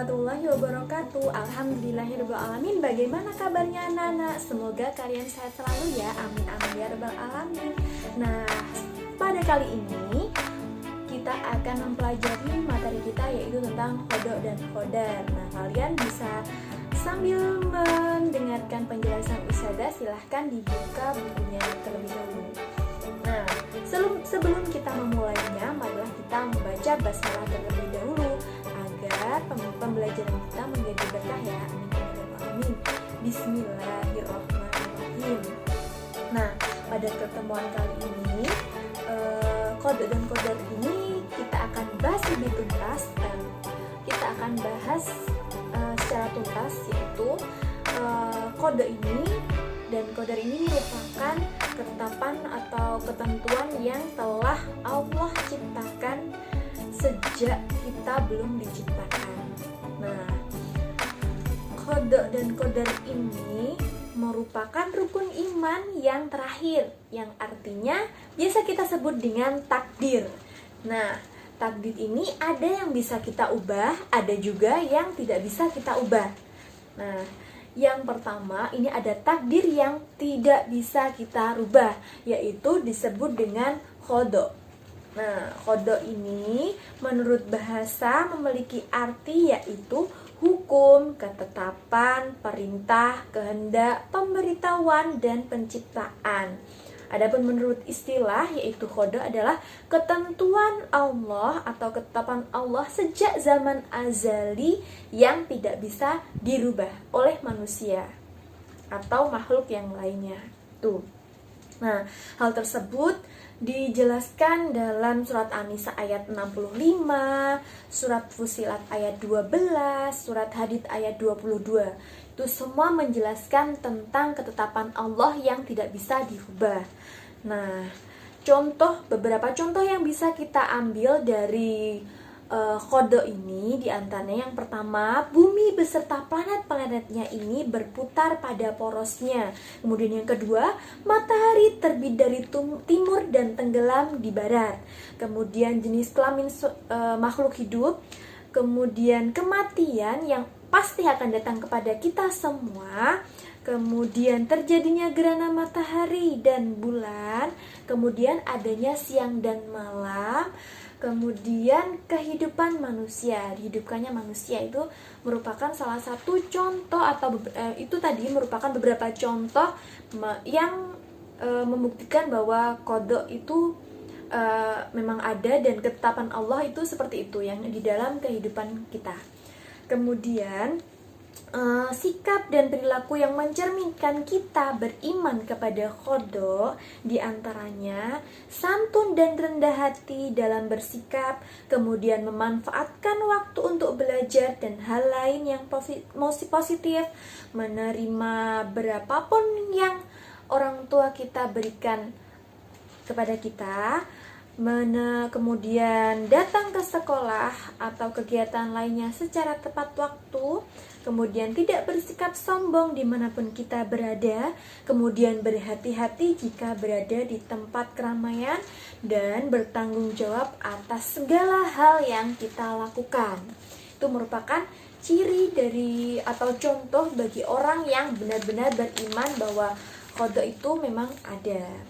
warahmatullahi wabarakatuh. Alhamdulillahirrahmanirrahim. Bagaimana kabarnya anak-anak? Semoga kalian sehat selalu ya. Amin amin ya rabbal alamin. Nah, pada kali ini kita akan mempelajari materi kita, yaitu tentang kodok dan kodar. Nah, kalian bisa sambil mendengarkan penjelasan Ustazah, silahkan dibuka bukunya terlebih dahulu. Nah, sebelum kita memulainya, marilah kita membaca basmalah terlebih dahulu agar pembelajaran kita menjadi berkah ya. Amin. Bismillahirrahmanirrahim. Nah, pada pertemuan kali ini kodok dan kodar ini kita akan bahas lebih tuntas. Kita akan bahas secara tuntas, yaitu kodok ini dan kodar ini merupakan ketetapan atau ketentuan yang telah Allah ciptakan sejak kita belum diciptakan. Nah, kodok dan kodar ini merupakan rukun iman yang terakhir, yang artinya biasa kita sebut dengan takdir. Nah, takdir ini ada yang bisa kita ubah, ada juga yang tidak bisa kita ubah. Nah, yang pertama ini ada takdir yang tidak bisa kita rubah, yaitu disebut dengan kodok. Nah, kodok ini menurut bahasa memiliki arti yaitu hukum, ketetapan, perintah, kehendak, pemberitahuan, dan penciptaan. Adapun menurut istilah, yaitu kodok adalah ketentuan Allah atau ketetapan Allah sejak zaman azali yang tidak bisa dirubah oleh manusia atau makhluk yang lainnya. Tuh. Nah, hal tersebut dijelaskan dalam surat An-Nisa ayat 65, surat Fussilat ayat 12, surat Hadid ayat 22. Itu semua menjelaskan tentang ketetapan Allah yang tidak bisa dirubah. Nah, beberapa contoh yang bisa kita ambil dari kodok ini, diantaranya yang pertama, bumi beserta planet-planetnya ini berputar pada porosnya. Kemudian yang kedua, matahari terbit dari timur dan tenggelam di barat. Kemudian jenis kelamin makhluk hidup. Kemudian kematian yang pasti akan datang kepada kita semua. Kemudian terjadinya gerhana matahari dan bulan. Kemudian adanya siang dan malam. Kemudian kehidupan manusia, dihidupkannya manusia itu merupakan salah satu contoh atau itu tadi merupakan beberapa contoh yang membuktikan bahwa kodok itu memang ada dan ketetapan Allah itu seperti itu yang di dalam kehidupan kita. Kemudian sikap dan perilaku yang mencerminkan kita beriman kepada kodok, diantaranya santun dan rendah hati dalam bersikap, kemudian memanfaatkan waktu untuk belajar dan hal lain yang positif, menerima berapapun yang orang tua kita berikan kepada kita, kemudian datang ke sekolah atau kegiatan lainnya secara tepat waktu, kemudian tidak bersikap sombong dimanapun kita berada, kemudian berhati-hati jika berada di tempat keramaian, dan bertanggung jawab atas segala hal yang kita lakukan. Itu merupakan ciri dari atau contoh bagi orang yang benar-benar beriman bahwa kodok itu memang ada.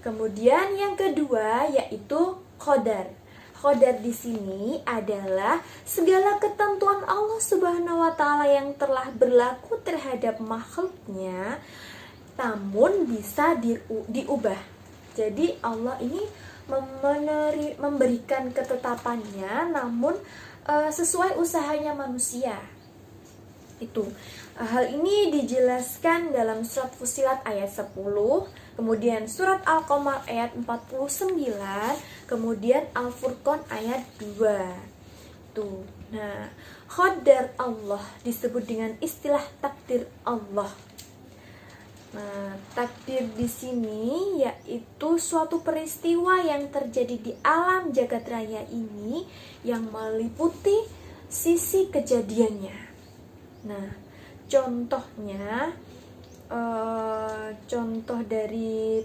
Kemudian yang kedua yaitu kodar. Kodar di sini adalah segala ketentuan Allah Subhanahu wa taala yang telah berlaku terhadap makhluknya, namun bisa diubah. Jadi Allah ini memberikan ketetapannya, namun sesuai usahanya manusia. Itu hal ini dijelaskan dalam surat Fussilat ayat 10, kemudian surat Al-Qamar ayat 49, kemudian Al-Furqan ayat 2. Tuh. Nah, qadar Allah disebut dengan istilah takdir Allah. Nah, takdir di sini yaitu suatu peristiwa yang terjadi di alam jagat raya ini yang meliputi sisi kejadiannya. Nah, contohnya, contoh dari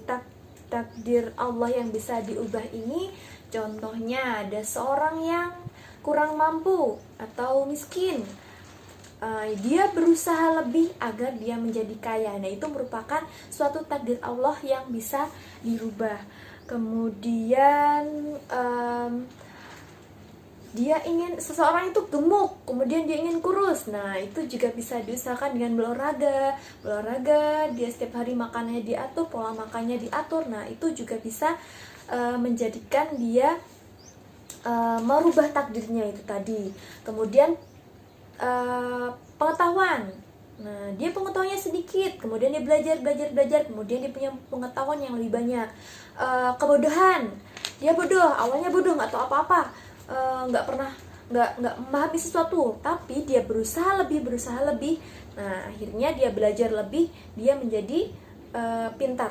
takdir Allah yang bisa diubah ini, contohnya ada seorang yang kurang mampu atau miskin, dia berusaha lebih agar dia menjadi kaya. Nah, itu merupakan suatu takdir Allah yang bisa dirubah. Kemudian dia ingin seseorang itu gemuk, kemudian dia ingin kurus. Nah, itu juga bisa diusahakan dengan berolahraga, dia setiap hari makannya diatur, pola makannya diatur. Nah, itu juga bisa menjadikan dia merubah takdirnya itu tadi. Kemudian pengetahuan. Nah, dia pengetahuannya sedikit, kemudian dia belajar, kemudian dia punya pengetahuan yang lebih banyak. Kebodohan, dia bodoh, awalnya bodoh, nggak tahu apa-apa, nggak memahami sesuatu, tapi dia berusaha lebih. Nah, akhirnya dia belajar lebih, dia menjadi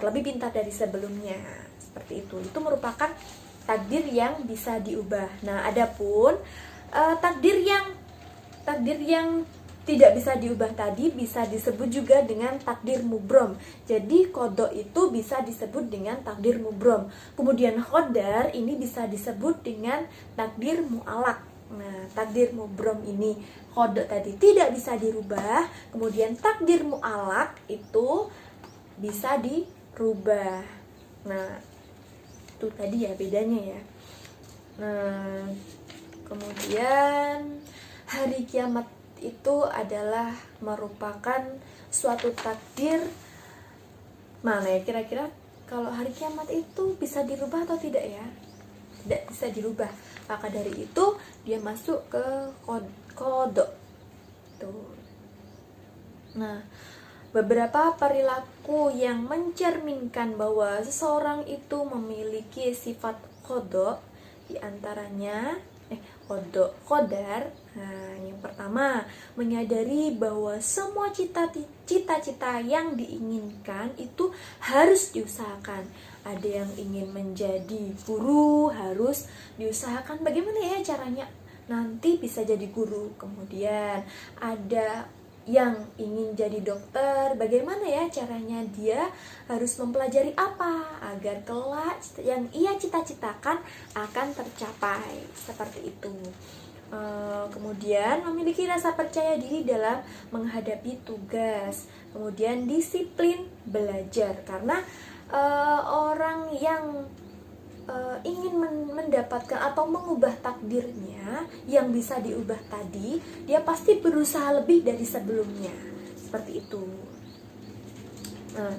lebih pintar dari sebelumnya. Seperti itu. Itu merupakan takdir yang bisa diubah. Nah, adapun takdir yang tidak bisa diubah tadi bisa disebut juga dengan takdir mubrom. Jadi qada itu bisa disebut dengan takdir mubrom. Kemudian qadar ini bisa disebut dengan takdir mu'alaq. Nah, takdir mubrom ini qada tadi tidak bisa dirubah, kemudian takdir mu'alaq itu bisa dirubah. Nah, itu tadi ya bedanya ya. Nah, kemudian hari kiamat itu adalah merupakan suatu takdir. Mana ya kira-kira kalau hari kiamat itu bisa dirubah atau tidak ya? Tidak bisa dirubah. Maka dari itu dia masuk ke qada. Tuh. Nah, beberapa perilaku yang mencerminkan bahwa seseorang itu memiliki sifat qada, di antaranya qadar. Nah, yang pertama, menyadari bahwa semua cita-cita yang diinginkan itu harus diusahakan. Ada yang ingin menjadi guru, harus diusahakan bagaimana ya caranya nanti bisa jadi guru. Kemudian ada yang ingin jadi dokter, bagaimana ya caranya dia harus mempelajari apa agar kelak yang ia cita-citakan akan tercapai, seperti itu. Kemudian memiliki rasa percaya diri dalam menghadapi tugas, kemudian disiplin belajar, karena orang yang ingin mendapatkan atau mengubah takdirnya yang bisa diubah tadi, dia pasti berusaha lebih dari sebelumnya, seperti itu. Nah,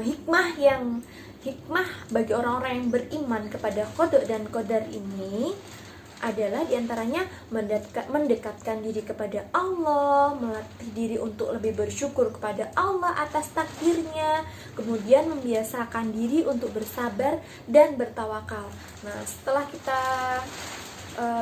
hikmah bagi orang-orang yang beriman kepada qada dan qadar ini adalah diantaranya mendekatkan diri kepada Allah, melatih diri untuk lebih bersyukur kepada Allah atas takdirnya, kemudian membiasakan diri untuk bersabar dan bertawakal. Nah, setelah kita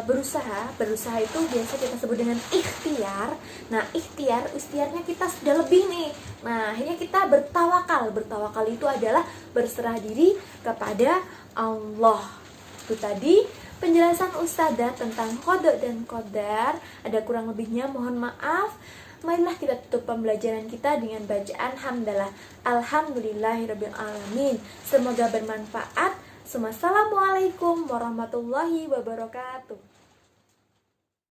berusaha itu biasa kita sebut dengan ikhtiar. Nah, ikhtiarnya kita sudah lebih nih. Nah, akhirnya kita bertawakal itu adalah berserah diri kepada Allah. Itu tadi penjelasan Ustazah tentang qada dan qadar. Ada kurang lebihnya mohon maaf. Marilah kita tutup pembelajaran kita dengan bacaan hamdalah. Alhamdulillahirabbil alamin. Semoga bermanfaat. Assalamualaikum warahmatullahi wabarakatuh.